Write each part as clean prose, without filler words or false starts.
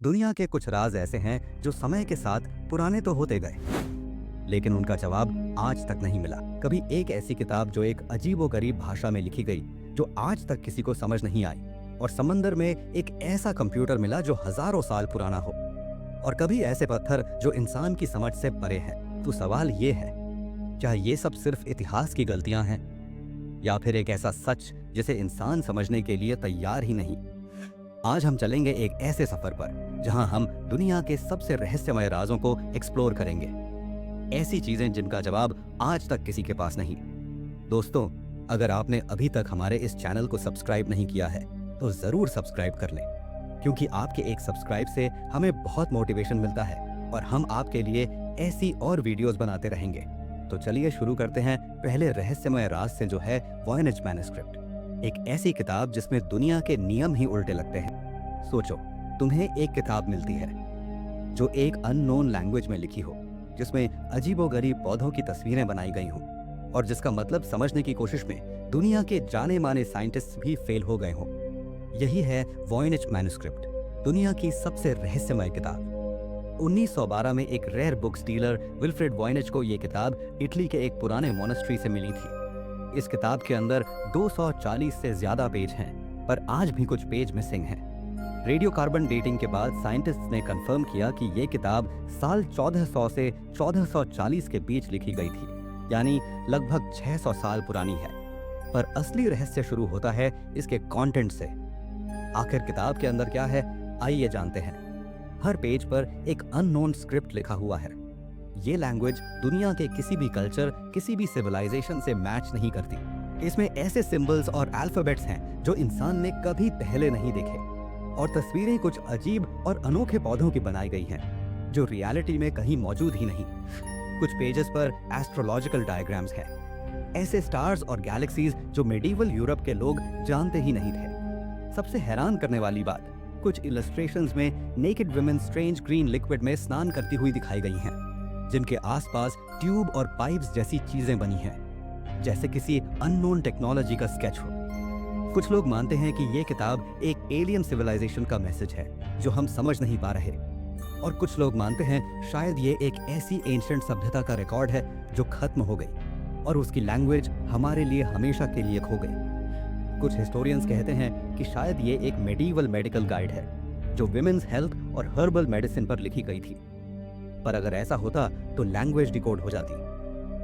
दुनिया के कुछ राज ऐसे हैं जो समय के साथ पुराने तो होते गए, लेकिन उनका जवाब आज तक नहीं मिला। कभी एक ऐसी किताब जो एक अजीबोगरीब भाषा में लिखी गई जो आज तक किसी को समझ नहीं आई, और समंदर में एक ऐसा कंप्यूटर मिला जो हजारों साल पुराना हो, और कभी ऐसे पत्थर जो इंसान की समझ से परे हैं। तो सवाल ये है, क्या ये सब सिर्फ इतिहास की गलतियां हैं, या फिर एक ऐसा सच जिसे इंसान समझने के लिए तैयार ही नहीं? आज हम चलेंगे एक ऐसे सफर पर जहां हम दुनिया के सबसे रहस्यमय राजों को एक्सप्लोर करेंगे, ऐसी चीजें जिनका जवाब आज तक किसी के पास नहीं। दोस्तों, अगर आपने अभी तक हमारे इस चैनल को सब्सक्राइब नहीं किया है तो जरूर सब्सक्राइब कर लें, क्योंकि आपके एक सब्सक्राइब से हमें बहुत मोटिवेशन मिलता है और हम आपके लिए ऐसी और वीडियोस बनाते रहेंगे। तो चलिए शुरू करते हैं पहले रहस्यमय राज से, जो है वॉयनेज मैन्युस्क्रिप्ट। एक ऐसी किताब जिसमें दुनिया के नियम ही उल्टे लगते हैं। सोचो, तुम्हें एक किताब मिलती है जो एक अननोन लैंग्वेज में लिखी हो, जिसमें अजीबोगरीब पौधों की तस्वीरें बनाई गई हों, और जिसका मतलब समझने की कोशिश में दुनिया के जाने माने साइंटिस्ट भी फेल हो गए हों। यही है वॉयनेज मैन्युस्क्रिप्ट, दुनिया की सबसे रहस्यमय किताब। 1912 में एक रेयर बुक्स डीलर विल्फ्रेड वॉयनेज को यह किताब इटली के एक पुराने मोनेस्ट्री से मिली थी। इस किताब के अंदर 240 से ज्यादा पेज हैं, पर आज भी कुछ पेज मिसिंग हैं। रेडियो कार्बन डेटिंग के बाद साइंटिस्ट्स ने कंफर्म किया कि यह किताब साल 1400 से 1440 के बीच लिखी गई थी, यानी लगभग 600 साल पुरानी है। पर असली रहस्य शुरू होता है इसके कंटेंट से। आखिर किताब के अंदर क्या है, आइए जानते हैं। हर पेज पर एक अननोन स्क्रिप्ट लिखा हुआ है। ये लैंग्वेज दुनिया के किसी भी कल्चर, किसी भी सिविलाइजेशन से मैच नहीं करती। इसमें ऐसे सिंबल्स और अल्फाबेट्स हैं जो इंसान ने कभी पहले नहीं देखे, और तस्वीरें कुछ अजीब और अनोखे पौधों की बनाई गई हैं जो रियलिटी में कहीं मौजूद ही नहीं। कुछ पेजेस पर एस्ट्रोलॉजिकल डायग्राम्स हैं, ऐसे स्टार्स और गैलेक्सीज जो मेडिवल यूरोप के लोग जानते ही नहीं थे। सबसे हैरान करने वाली बात, कुछ इलस्ट्रेशंस में naked women strange green liquid में स्नान करती हुई दिखाई गई हैं, जिनके आसपास ट्यूब और पाइप्स जैसी चीजें बनी हैं, जैसे किसी अननोन टेक्नोलॉजी का स्केच हो। कुछ लोग मानते हैं कि ये किताब एक एलियन सिविलाइजेशन का मैसेज है जो हम समझ नहीं पा रहे, और कुछ लोग मानते हैं शायद ये एक ऐसी एंशिएंट सभ्यता का रिकॉर्ड है जो खत्म हो गई और उसकी लैंग्वेज हमारे लिए हमेशा के लिए खो गई। कुछ हिस्टोरियंस कहते हैं कि शायद ये एक मेडिवल मेडिकल गाइड है जो विमेन्स हेल्थ और हर्बल मेडिसिन पर लिखी गई थी, पर अगर ऐसा होता तो लैंग्वेज डिकोड हो जाती।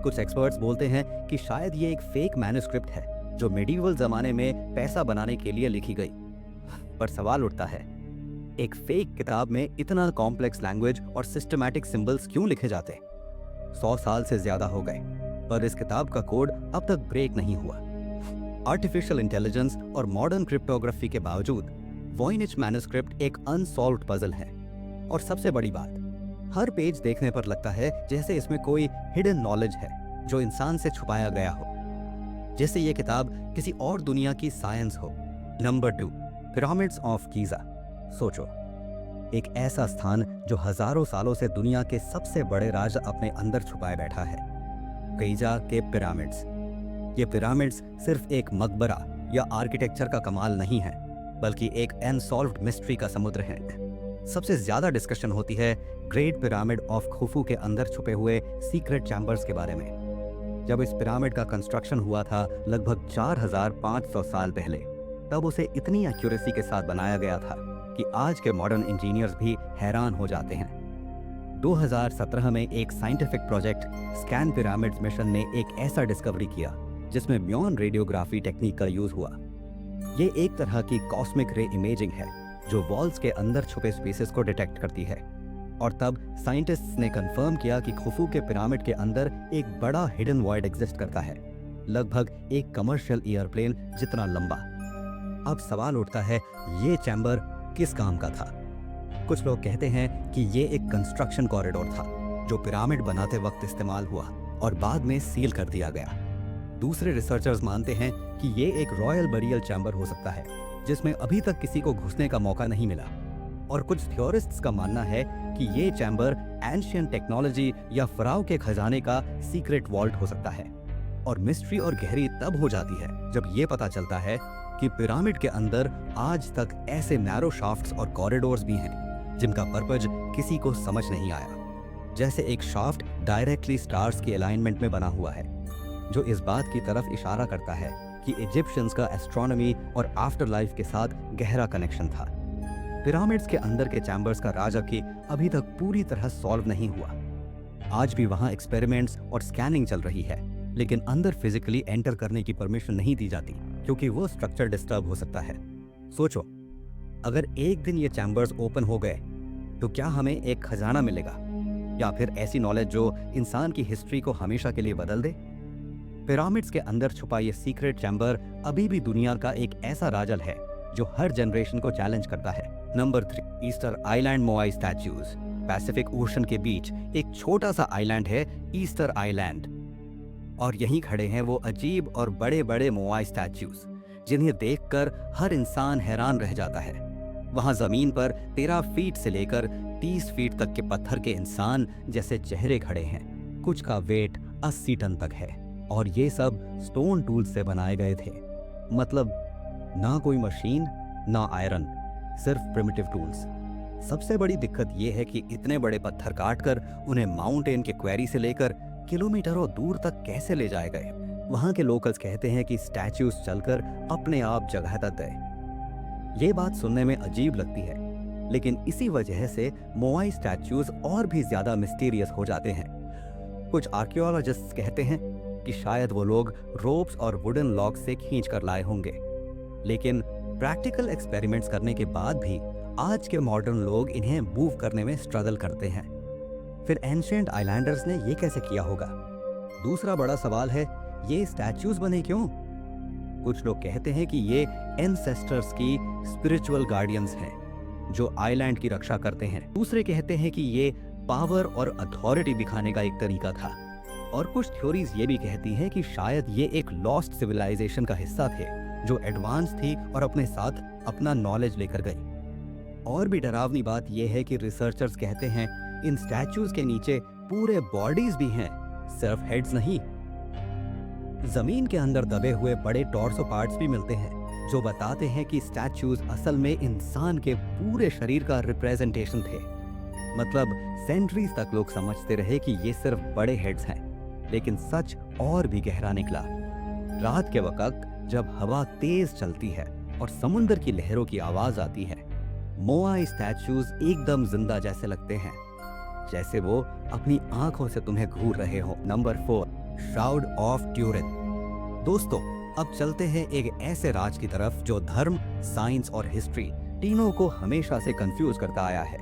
कुछ एक्सपर्ट्स बोलते हैं कि शायद ये एक फेक मैन्युस्क्रिप्ट है जो मेडिवल जमाने में पैसा बनाने के लिए लिखी गई। पर सवाल उठता है, एक फेक किताब में इतना कॉम्प्लेक्स लैंग्वेज और सिस्टमैटिक सिंबल्स क्यों लिखे जाते? 100 साल से ज्यादा हो गए, पर इस किताब का कोड अब तक ब्रेक नहीं हुआ। आर्टिफिशियल इंटेलिजेंस और मॉडर्न क्रिप्टोग्राफी के बावजूद वॉयनेज मैन्युस्क्रिप्ट एक अनसॉल्व्ड पजल है। और सबसे बड़ी बात, हर पेज देखने पर लगता है जैसे इसमें कोई हिडन नॉलेज है जो इंसान से छुपाया गया हो, जैसे ये किताब किसी और दुनिया की साइंस हो। Number 2, pyramids of Giza. सोचो, एक ऐसा स्थान जो हजारों सालों से दुनिया के सबसे बड़े राज अपने अंदर छुपाए बैठा है। गीजा के पिरामिड्स। ये पिरामिड्स सिर्फ एक मकबरा या आर्किटेक्चर का कमाल नहीं है, बल्कि एक अनसॉल्व्ड मिस्ट्री का समुद्र है। सबसे ज्यादा डिस्कशन होती है ग्रेट पिरामिड ऑफ खुफू के अंदर छुपे हुए सीक्रेट चैम्बर्स के बारे में। जब इस पिरामिड का कंस्ट्रक्शन हुआ था लगभग 4500 साल पहले, तब उसे इतनी एक्यूरेसी के साथ बनाया गया था कि आज के मॉडर्न इंजीनियर्स भी हैरान हो जाते हैं। 2017 में एक scientific project scan pyramids mission ने एक ऐसा डिस्कवरी किया जिसमें म्योन रेडियोग्राफी टेक्निक का यूज हुआ। ये एक तरह की कॉस्मिक रे इमेजिंग है जो वॉल्स के अंदर छुपे स्पेसेस को डिटेक्ट करती है। और तब साइंटिस्ट्स ने कंफर्म किया कि खुफू के पिरामिड के अंदर एक बड़ा हिडन वॉइड एग्जिस्ट करता है, लगभग एक कमर्शियल एयरप्लेन जितना लंबा। अब सवाल उठता है, ये चैम्बर किस काम का था? कुछ लोग कहते हैं कि ये एक कंस्ट्रक्शन कॉरिडोर था जो पिरामिड बनाते वक्त इस्तेमाल हुआ और बाद में सील कर दिया गया। दूसरे रिसर्चर्स मानते हैं कि ये एक रॉयल बरियल चैम्बर हो सकता है जिसमें अभी तक किसी को घुसने का मौका नहीं मिला। और कुछ थ्योरिस्ट्स का मानना है कि ये चैम्बर एंशिएंट टेक्नोलॉजी या फराव के खजाने का सीक्रेट वॉल्ट हो सकता है। और मिस्ट्री और गहरी तब हो जाती है जब ये पता चलता है कि पिरामिड के अंदर आज तक ऐसे नैरो शाफ्ट्स और कॉरिडोर्स भी हैं जिनका पर्पज किसी को समझ नहीं आया। जैसे एक शाफ्ट डायरेक्टली स्टार्स की अलाइनमेंट में बना हुआ है, जो इस बात की तरफ इशारा करता है कि इजिप्शियंस का एस्ट्रोनॉमी और आफ्टर लाइफ के साथ गहरा कनेक्शन था। पिरामिड्स के अंदर के चैम्बर्स का राज की अभी तक पूरी तरह सॉल्व नहीं हुआ। आज भी वहां एक्सपेरिमेंट्स और स्कैनिंग चल रही है, लेकिन अंदर फिजिकली एंटर करने की परमिशन नहीं दी जाती क्योंकि वो स्ट्रक्चर डिस्टर्ब हो सकता है। सोचो, अगर एक दिन ये चैम्बर्स ओपन हो गए तो क्या हमें एक खजाना मिलेगा, या फिर ऐसी नॉलेज जो इंसान की हिस्ट्री को हमेशा के लिए बदल दे? पिरामिड्स के अंदर छुपा ये सीक्रेट चैम्बर अभी भी दुनिया का एक ऐसा राजल है जो हर जनरेशन को चैलेंज करता है। Number 3, Easter Island moai statues. Pacific Ocean के बीच एक छोटा सा आइलैंड है, ईस्टर आइलैंड, और यहीं खड़े हैं वो अजीब और बड़े बड़े मोआई स्टैच्यूज जिन्हें देखकर हर इंसान हैरान रह जाता है। वहां जमीन पर 13 फीट से लेकर 30 फीट तक के पत्थर के इंसान जैसे चेहरे खड़े हैं। कुछ का वेट 80 टन तक है, और ये सब स्टोन टूल्स से बनाए गए थे। मतलब ना कोई मशीन, ना आयरन, सिर्फ प्रिमिटिव टूल्स। सबसे बड़ी दिक्कत यह है कि इतने बड़े पत्थर काटकर उन्हें माउंटेन के क्वेरी से लेकर किलोमीटरों दूर तक कैसे ले जाए गए। वहां के लोकल्स कहते हैं कि स्टैच्यूज चलकर अपने आप जगह तक गए। ये बात सुनने में अजीब लगती है, लेकिन इसी वजह से मोआई स्टैच्यूज और भी ज्यादा मिस्टीरियस हो जाते हैं। कुछ आर्कियोलॉजिस्ट्स कहते हैं कि शायद वो लोग रोप्स और वुडन लॉग से खींच कर लाए होंगे, लेकिन प्रैक्टिकल एक्सपेरिमेंट्स करने के बाद भी आज के मॉडर्न लोग इन्हें मूव करने में स्ट्रगल करते हैं। फिर एंशिएंट आइलैंडर्स ने ये कैसे किया होगा? दूसरा बड़ा सवाल है, ये स्टैच्यूज बने क्यों? कुछ लोग कहते हैं कि ये एंसेस्टर्स की स्पिरिचुअल गार्डियंस हैं जो आइलैंड की रक्षा करते हैं। दूसरे कहते हैं कि ये पावर और अथॉरिटी दिखाने का एक तरीका था, और कुछ थ्योरीज ये भी कहती हैं कि शायद ये एक लॉस्ट सिविलाइजेशन का हिस्सा थे जो एडवांस थी और अपने साथ अपना नॉलेज लेकर गई। और भी डरावनी बात यह है कि रिसर्चर्स कहते हैं इन स्टैच्यूज के नीचे पूरे बॉडीज भी हैं, सिर्फ हेड्स नहीं। जमीन के अंदर दबे हुए बड़े टॉर्सो पार्ट्स भी मिलते हैं जो बताते हैं कि स्टैच्यूज असल में इंसान के पूरे शरीर का रिप्रेजेंटेशन थे। मतलब सेंचुरीज तक लोग समझते रहे कि ये सिर्फ बड़े हेड्स हैं, लेकिन सच और भी गहरा निकला। रात के वक्त जब हवा तेज चलती है और समुद्र की लहरों की आवाज आती है, मोआई स्टैच्यूज एकदम जिंदा जैसे लगते हैं, जैसे वो अपनी आंखों से तुम्हें घूर रहे हो। Number 4, shroud of Turin. दोस्तों, अब चलते हैं एक ऐसे राज की तरफ जो धर्म, साइंस और हिस्ट्री तीनों को हमेशा से कंफ्यूज करता आया है।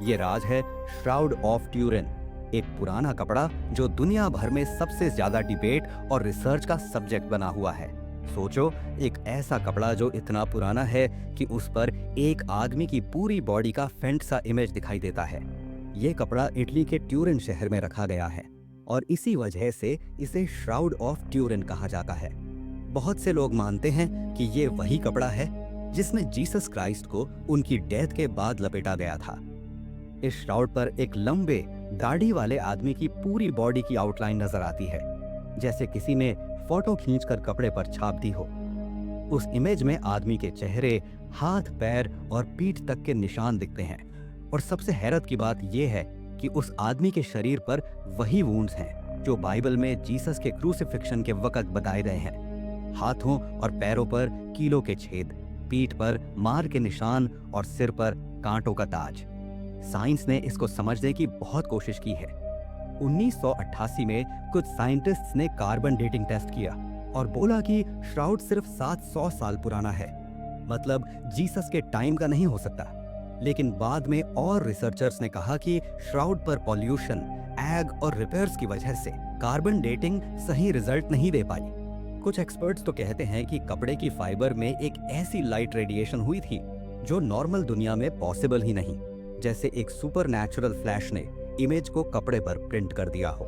ये राज है श्राउड ऑफ ट्यूरिन, एक पुराना कपड़ा जो दुनिया भर में सबसे ज्यादा डिबेट और रिसर्च का सब्जेक्ट बना हुआ है। सोचो, एक ऐसा कपड़ा जो इतना पुराना है कि उस पर एक आदमी की पूरी बॉडी का फेंट सा इमेज दिखाई देता है। ये कपड़ा इटली के ट्यूरिन शहर में रखा गया है और इसी वजह से इसे श्राउड ऑफ ट्यूरिन कहा जाता है। बहुत से लोग मानते हैं कि ये वही कपड़ा है जिसमें जीसस क्राइस्ट को उनकी डेथ के बाद लपेटा गया था। इस श्राउड पर एक लंबे दाढ़ी वाले आदमी की पूरी बॉडी की आउटलाइन नजर आती है, जैसे किसी ने फोटो खींचकर कपड़े पर छाप दी हो। उस इमेज में आदमी के चेहरे, हाथ, पैर और पीठ तक के निशान दिखते हैं। और सबसे हैरत की बात यह है कि उस आदमी के शरीर पर वही वुंड्स हैं जो बाइबल में जीसस के क्रूसिफिक्शन के वक्त बताए गए हैं। हाथों और पैरों पर कीलों के छेद, पीठ पर मार के निशान और सिर पर कांटों का ताज। साइंस ने इसको समझने की बहुत कोशिश की है। 1988 में कुछ साइंटिस्ट्स ने कार्बन डेटिंग टेस्ट किया और बोला कि श्राउड सिर्फ 700 साल पुराना है, मतलब जीसस के टाइम का नहीं हो सकता। लेकिन बाद में और रिसर्चर्स ने कहा कि श्राउड पर पॉल्यूशन, एग और रिपेयर्स की वजह से कार्बन डेटिंग सही रिजल्ट नहीं दे पाई। कुछ एक्सपर्ट्स तो कहते हैं कि कपड़े की फाइबर में एक ऐसी लाइट रेडिएशन हुई थी जो नॉर्मल दुनिया में पॉसिबल ही नहीं, जैसे एक सुपरनैचुरल फ्लैश ने इमेज को कपड़े पर प्रिंट कर दिया हो।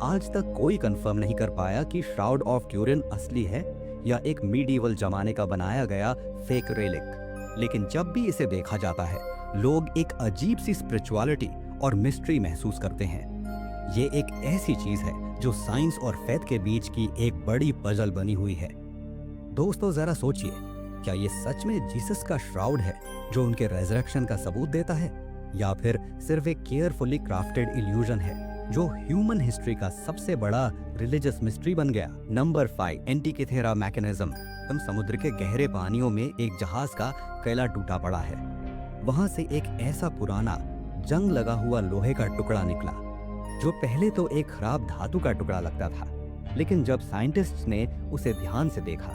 आज तक कोई कंफर्म नहीं कर पाया कि श्राउड ऑफ ट्यूरिन असली है या एक मीडिवल जमाने का बनाया गया फेक रेलिक। लेकिन जब भी इसे देखा जाता है, लोग एक अजीब सी स्पिरिचुअलिटी और मिस्ट्री महसूस करते हैं। ये एक ऐसी चीज है जो साइंस और फेथ के बीच की एक बड़ी पजल बनी हुई है। दोस्तों, जरा सोचिए, क्या ये सच में जीसस का श्राउड है जो उनके रेजरेक्शन का सबूत देता है, या फिर सिर्फ एक केयरफुली क्राफ्टेड इल्यूजन है जो ह्यूमन हिस्ट्री का सबसे बड़ा रिलीजियस मिस्ट्री बन गया। Number 5, Antikythera mechanism. हम समुद्र के गहरे पानियों में एक जहाज का कैला टूटा पड़ा है। वहां से एक ऐसा पुराना जंग लगा हुआ लोहे का टुकड़ा निकला जो पहले तो एक खराब धातु का टुकड़ा लगता था, लेकिन जब साइंटिस्ट्स ने उसे ध्यान से देखा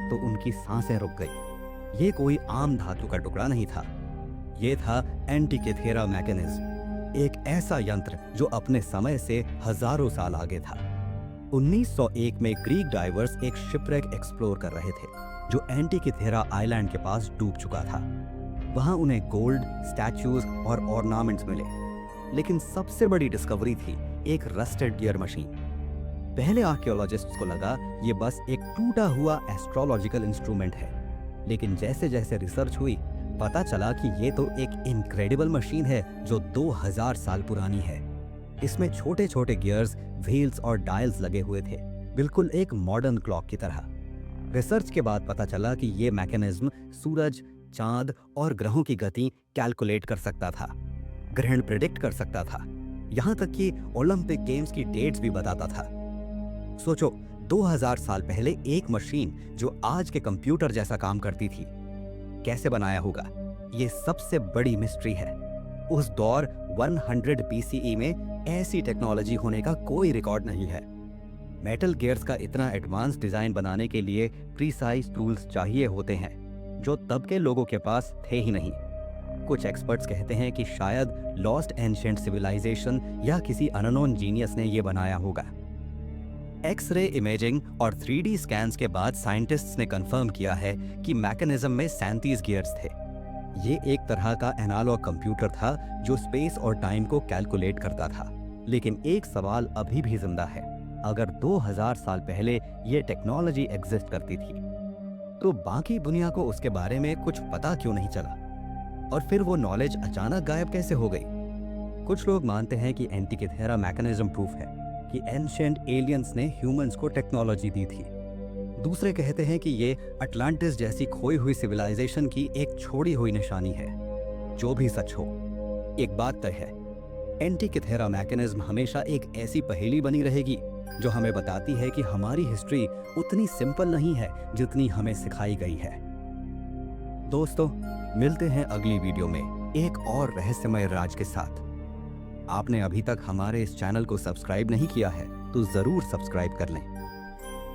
तो उनकी सांसें रुक गई। ये कोई आम धातु का टुकड़ा नहीं था, ये था एंटिkythera मैकेनिज्म, एक ऐसा यंत्र जो अपने समय से हजारों साल आगे था। 1901 में ग्रीक डाइवर्स एक शिपरेक एक्सप्लोर कर रहे थे जो एंटिkythera आइलैंड के पास डूब चुका था। वहां उन्हें गोल्ड, स्टैच्यूज और ऑर्नामेंट्स मिले, लेकिन सबसे बड़ी डिस्कवरी थी एक रस्टेड गियर मशीन। पहले आर्कियोलॉजिस्ट्स को लगा ये बस एक टूटा हुआ एस्ट्रोलॉजिकल इंस्ट्रूमेंट है, लेकिन जैसे जैसे रिसर्च हुई पता चला कि ये तो एक इनक्रेडिबल मशीन है जो 2000 साल पुरानी है। इसमें छोटे छोटे गियर्स, व्हील्स और डायल्स लगे हुए थे, बिल्कुल एक मॉडर्न क्लॉक की तरह। रिसर्च के बाद पता चला कि ये मैकेनिज्म सूरज, चांद और ग्रहों की गति कैलकुलेट कर सकता था, ग्रहण प्रिडिक्ट कर सकता था, यहाँ तक कि ओलंपिक गेम्स की डेट्स भी बताता था। सोचो, 2000 साल पहले एक मशीन जो आज के कंप्यूटर जैसा काम करती थी, कैसे बनाया होगा? ये सबसे बड़ी मिस्ट्री है। उस दौर 100 BCE में ऐसी टेक्नोलॉजी होने का कोई रिकॉर्ड नहीं है। मेटल गियर्स का इतना एडवांस डिजाइन बनाने के लिए प्रीसाइज टूल्स चाहिए होते हैं जो तब के लोगों के पास थे ही नहीं। कुछ एक्सपर्ट्स कहते हैं कि शायद लॉस्ट एंशिएंट सिविलाइजेशन या किसी अननोन जीनियस ने ये बनाया होगा। एक्सरे इमेजिंग और 3D स्कैन्स के बाद साइंटिस्ट्स ने कंफर्म किया है कि मैकेनिज्म में 37 गियर्स थे। ये एक तरह का एनालॉग कंप्यूटर था जो स्पेस और टाइम को कैलकुलेट करता था। लेकिन एक सवाल अभी भी जिंदा है, अगर 2000 साल पहले ये टेक्नोलॉजी एग्जिस्ट करती थी तो बाकी दुनिया को उसके बारे में कुछ पता क्यों नहीं चला? और फिर वो नॉलेज अचानक गायब कैसे हो गई? कुछ लोग मानते हैं कि एंटिkythera मैकेनिज्म प्रूफ है कि एंशिएंट एलियंस ने ह्यूमंस को टेक्नोलॉजी दी थी। दूसरे कहते हैं कि ये अटलांटिस जैसी खोई हुई सिविलाइजेशन की एक छोड़ी हुई निशानी है। जो भी सच हो, एक बात तय है, एंटिkythera मैकेनिज्म हमेशा एक ऐसी पहेली बनी रहेगी जो हमें बताती है कि हमारी हिस्ट्री उतनी सिंपल नहीं है जितनी हमें सिखाई गई है। दोस्तों, मिलते हैं अगली वीडियो में एक और रहस्यमय राज के साथ। आपने अभी तक हमारे इस चैनल को सब्सक्राइब नहीं किया है तो जरूर सब्सक्राइब कर लें।